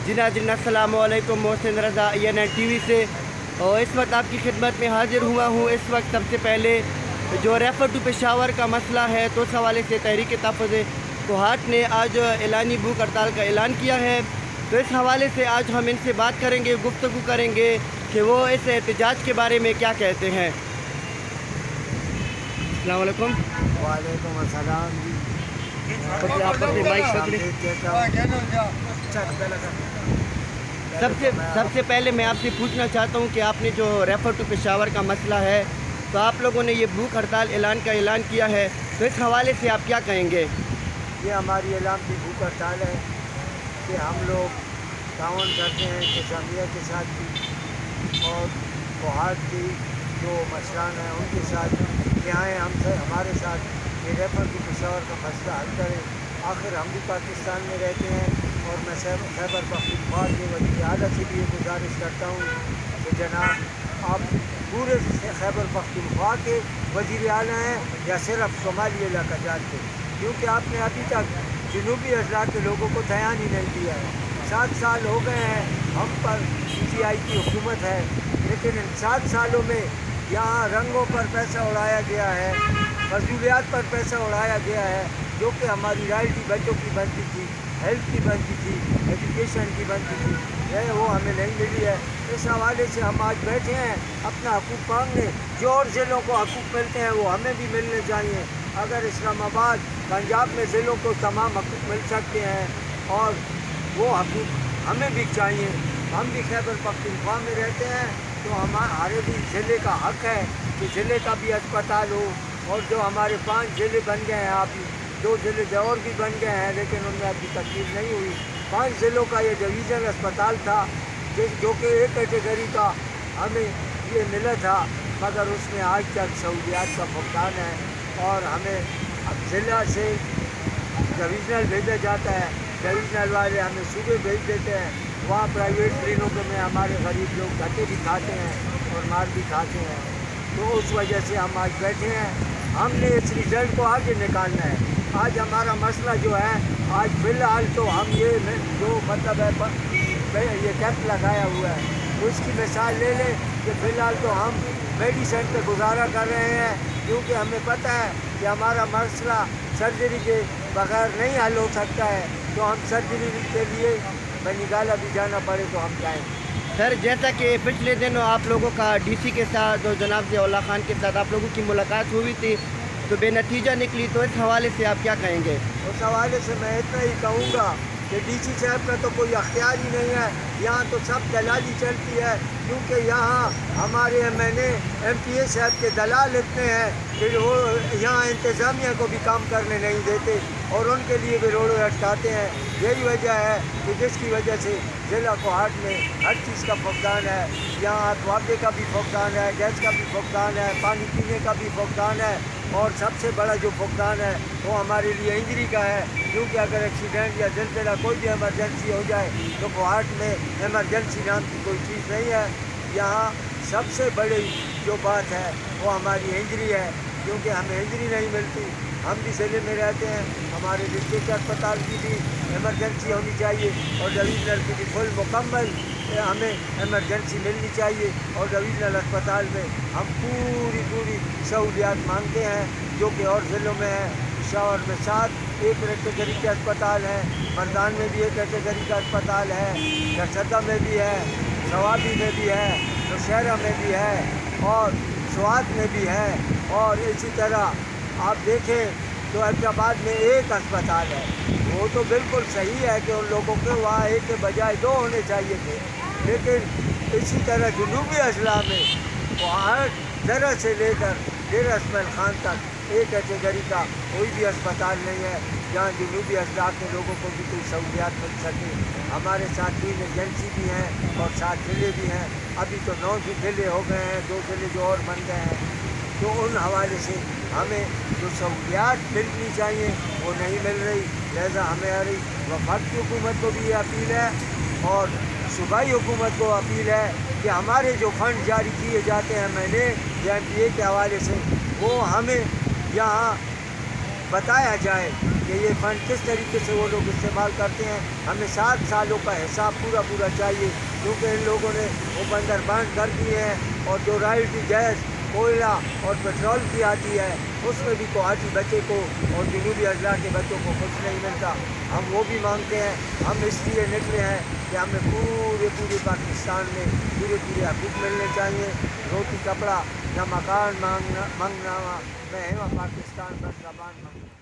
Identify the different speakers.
Speaker 1: जी नाज़रीन अस्सलामु अलैकुम। मोहसिन रज़ा ENN TV से और इस वक्त आपकी खिदमत में हाजिर हुआ हूँ। इस वक्त सबसे पहले जो रेफ़र टू पेशावर का मसला है तो उस हवाले से तहरीक तहफ़्फ़ुज़ कोहाट ने आज एलानी भूख हड़ताल का ऐलान किया है। तो इस हवाले से आज हम इनसे बात करेंगे, गुफ्तगू करेंगे कि वो इस एहतजाज के बारे में क्या कहते हैं। अस्सलामु अलैकुम।
Speaker 2: वालेकुम अस्सलाम जी।
Speaker 1: आप अपनी माइक पकड़ें। सबसे पहले मैं आपसे पूछना चाहता हूँ कि आपने जो रेफ़र टू पेशावर का मसला है तो आप लोगों ने ये भूख हड़ताल ऐलान किया है, तो इस हवाले से आप क्या कहेंगे?
Speaker 2: ये हमारी ऐलान की भूख हड़ताल है कि हम लोग ताउन करते हैं इंतज़ामिया के साथ भी और कोहाट की जो मसलान हैं उनके साथ कि आएँ हमसे हमारे साथ ये रेफ़र टू पेशावर का मसला हल करें। आखिर हम भी पाकिस्तान में रहते हैं और मैं खैबर पख्तूनख्वा के वज़ीर आला से भी ये गुजारिश करता हूँ कि जनाब आप पूरे खैबर पख्तूनख्वा के वज़ीर आला हैं या सिर्फ शुमाली इलाका जानते, क्योंकि आपने अभी तक जनूबी अजला के लोगों को ध्यान ही नहीं दिया है। 7 साल हो गए हैं हम पर PTI की हुकूमत है, लेकिन इन 7 सालों में यहाँ रंगों पर पैसा उड़ाया गया है, फजूलियात पर पैसा उड़ाया गया है, जो कि हमारी रॉयल्टी बच्चों की बनती थी, हेल्थ की बनती थी, एजुकेशन की बनती थी, वो हमें नहीं मिली है। इस हवाले से हम आज बैठे हैं अपना हकूक़ मांगने। जो और ज़िलों को हकूक़ मिलते हैं वो हमें भी मिलने चाहिए। अगर इस्लामाबाद पंजाब में ज़िलों को तमाम हकूक़ मिल सकते हैं और वो हकूक़ हमें भी चाहिए। हम भी खैबर पख्तूनख्वा में रहते हैं तो हमारे भी ज़िले का हक़ है कि ज़िले का भी अस्पताल हो। और जो हमारे 5 ज़िले बन गए हैं, अभी 2 ज़िले और भी बन गए हैं, लेकिन उनमें अभी तकलीफ नहीं हुई। 5 ज़िलों का ये डिवीज़न अस्पताल था जो कि एक कैटेगरी का हमें ये मिला था, मगर उसमें आज तक सहूलियात का फुकदान है और हमें अब ज़िला से डिवीज़नल भेजा जाता है। डिवीज़नल वाले हमें सूबे भेज देते हैं, वहाँ प्राइवेट क्लिनिकों में हमारे गरीब लोग धक्के भी खाते हैं और मार भी खाते हैं। तो उस वजह से हम आज बैठे हैं। हमने इस रिज़ल्ट को आगे निकालना है। आज हमारा मसला जो है, आज फ़िलहाल तो हम ये जो मतलब है ये कैंप लगाया हुआ है, उसकी मिसाल ले लें कि फ़िलहाल तो हम मेडिसिन पे गुजारा कर रहे हैं, क्योंकि हमें पता है कि हमारा मसला सर्जरी के बगैर नहीं हल हो सकता है। तो हम सर्जरी के लिए बनिगाला भी जाना पड़े तो हम जाएँगे।
Speaker 1: सर, जैसा कि पिछले दिनों आप लोगों का DC के साथ और जनाब ज़ियाउल्लाह खान के साथ आप लोगों की मुलाकात हुई थी तो बेनतीजा निकली, तो इस हवाले से आप क्या कहेंगे?
Speaker 2: उस हवाले से मैं इतना ही कहूँगा कि DC साहब का तो कोई अख्तियार ही नहीं है, यहाँ तो सब दलाली चलती है, क्योंकि यहाँ हमारे MNA MPA साहब के दलाल इतने हैं कि वो यहाँ इंतज़ामिया को भी काम करने नहीं देते और उनके लिए भी रोड अटकाते हैं। यही वजह है कि जिसकी वजह से ज़िला कोहाट में हर चीज़ का फुकदान है। यहाँ वापे का भी फुकदान है, गैस का भी फुकदान है, पानी पीने का भी फुकदान है और सबसे बड़ा जो फुकदान है वो हमारे लिए इंजरी का है, क्योंकि अगर एक्सीडेंट या ज़िलज़ला कोई भी एमरजेंसी हो जाए तो कोहाट में एमरजेंसी नाम की कोई चीज़ नहीं है। यहाँ सबसे बड़ी जो बात है वो हमारी इंजरी है, क्योंकि हमें इंजरी नहीं मिलती। हम भी ज़िले में रहते हैं, हमारे डिस्ट्रिक्ट अस्पताल की भी एमरजेंसी होनी चाहिए और डिवीज़नल की भी फुल मुकम्मल हमें एमरजेंसी मिलनी चाहिए। और डिवीज़नल अस्पताल में हम पूरी सहूलियात मांगते हैं जो कि और ज़िलों में है। पेशावर में 7 एक कैटेगरी के अस्पताल हैं, मर्दान में भी एक कैटेगरी का अस्पताल है, गरसदा में भी है, सवाबी में भी है, नौशहरा में भी है और स्वात में भी है। और इसी तरह आप देखें तो हैदराबाद में एक अस्पताल है। वो तो बिल्कुल सही है कि उन लोगों के वहाँ एक के बजाय 2 होने चाहिए थे, लेकिन इसी तरह जनूबी अजला में वहाँ दरा से लेकर डेरा इस्माइल खान तक एक कैटेगरी का कोई भी अस्पताल नहीं है जहाँ जनूबी अजला के लोगों को भी कोई सहूलियात मिल सके। हमारे साथ 3 एजेंसी भी हैं और 7 ज़िले भी हैं। अभी तो 9 ज़िले हो गए हैं, 2 ज़िले जो और बन गए हैं। तो उन हवाले से हमें जो सहूलियात मिलनी चाहिए वो नहीं मिल रही, लिहाजा हमें आ रही वफाकी हुकूमत को भी ये अपील है और सूबाई हुकूमत को अपील है कि हमारे जो फ़ंड जारी किए जाते हैं मैंने MPA के हवाले से वो हमें यहाँ बताया जाए کہ یہ فنڈ کس طریقے سے وہ لوگ استعمال کرتے ہیں. ہمیں 7 سالوں کا حساب پورا چاہیے، کیونکہ ان لوگوں نے وہ بندر بند کر دیے ہیں، اور جو رائلٹی گیس، کوئلہ اور پیٹرول کی آتی ہے اس میں بھی کوہاٹی بچے کو اور جنوبی اضلاع کے بچوں کو کچھ نہیں ملتا. ہم وہ بھی مانگتے ہیں. ہم اس لیے نکلے ہیں کہ ہمیں پورے پاکستان میں پورے حقوق ملنے چاہیے. روٹی کپڑا یا مکان مانگنا میں ہے پاکستان بس زبان مانگنا.